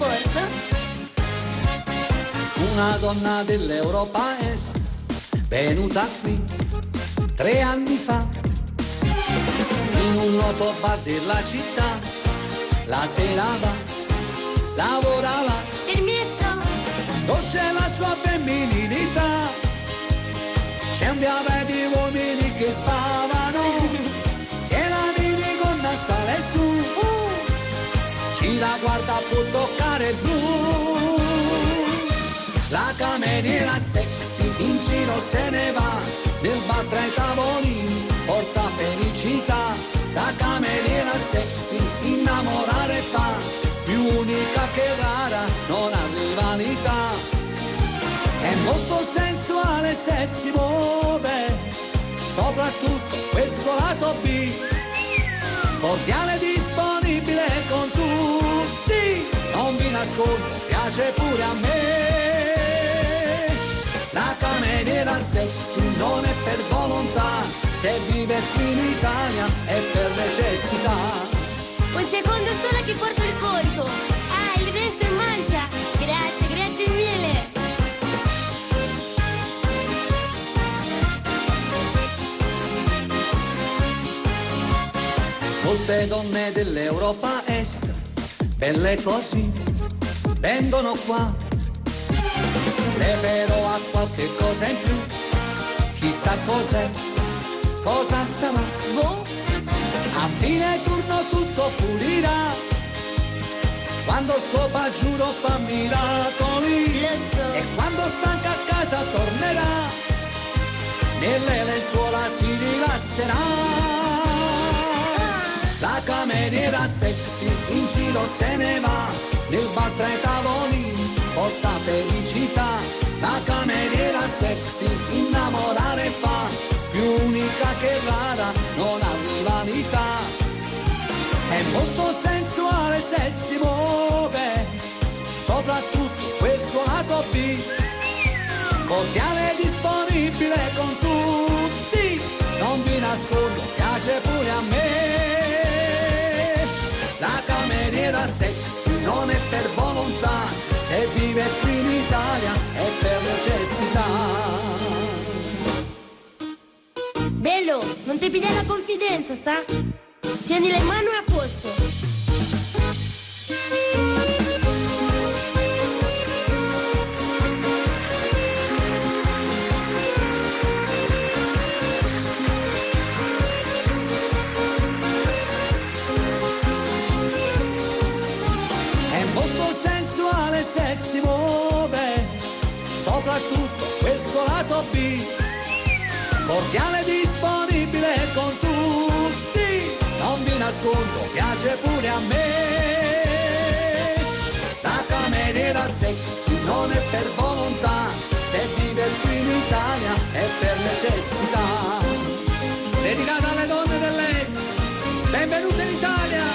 sport. Una donna dell'Europa Est, venuta qui 3 anni fa, in un noto bar della città, la sera va, lavorava, Il misto, dolce la sua femminilità, c'è un piave di uomini che spavano, se la minigonna sale su, chi la guarda può toccare il blu. La cameriera sexy in giro se ne va, nel bar tra i tavolini porta felicità. La cameriera sexy innamorare fa, più unica che rara, non ha rivalità. È molto sensuale se si muove, soprattutto quel suo lato B, cordiale e disponibile con tutti, non vi nascondo, piace pure a me. La cameriera sexy non è per volontà, se vive qui in Italia è per necessità. un secondo solo che porto il conto. Ah, il resto in mancia. Grazie mille. Molte donne dell'Europa Est, belle così, vengono qua. Lei però ha qualche cosa in più, chissà cos'è, cosa sarà. Boh, A fine turno tutto pulirà, quando scopa giuro fa miracoli, lo so. e quando stanca a casa tornerà, nelle lenzuola si rilasserà. La cameriera sexy in giro se ne va, nel bar tra i tavolini porta felicità. La cameriera sexy innamorare fa, più unica che rara, non ha rivalità. È molto sensuale se si muove, soprattutto quel suo lato B, cordiale e disponibile con tutti, non vi nascondo, piace pure a me. La cameriera sexy non è per volontà, se vive qui in Italia è per necessità. Bello, non ti pigliare la confidenza, sa? Tieni le mani a posto. È molto sensuale se si muove, soprattutto quel suo lato B, cordiale e disponibile con tutti, non vi nascondo, piace pure a me. La cameriera sexy non è per volontà, se vive qui in Italia è per necessità. Dedicata alle donne dell'Est, benvenute in Italia!